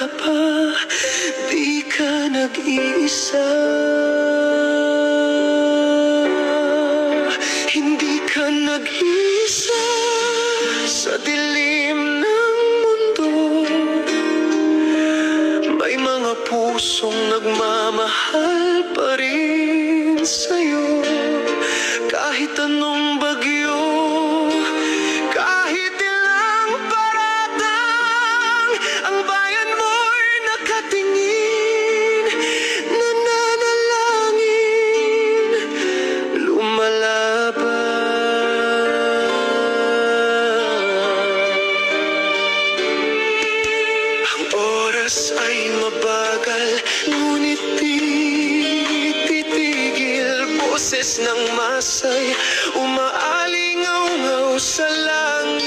pa, di ka nag-iisa. Hindi ka nag-iisa sa dilim ng mundo. May mga pusong nagmamahal pa rin sa'yo. Kahit anong bagyo, kahit ilang paratang, ang bayan mo'y nakatingin, nananalangin, lumalaban. Ang oras ay mabagal, ngunit di titigil. Boses ng masay umaalingaw-ngaw sa langit.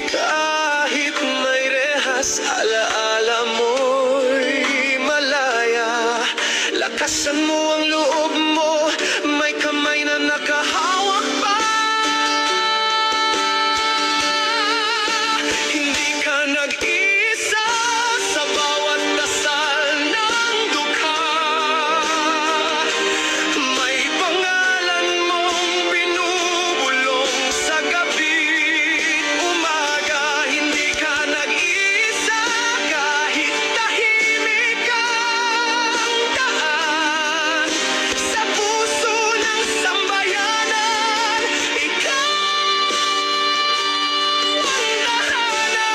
Kahit may rehas, alaala mo'y malaya. Lakasan mo ang loob mo, may kamay na nakahawak pa. Hindi ka nag-isa sa bawat dasal ng dukha. May pangalan mong binubulong sa gabi't umaga. Hindi ka nag-isa kahit tahimik ang daan. Sa puso ng sambayanan, ikaw ang tahanan.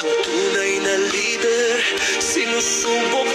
Ang tunay na leader, sinusubok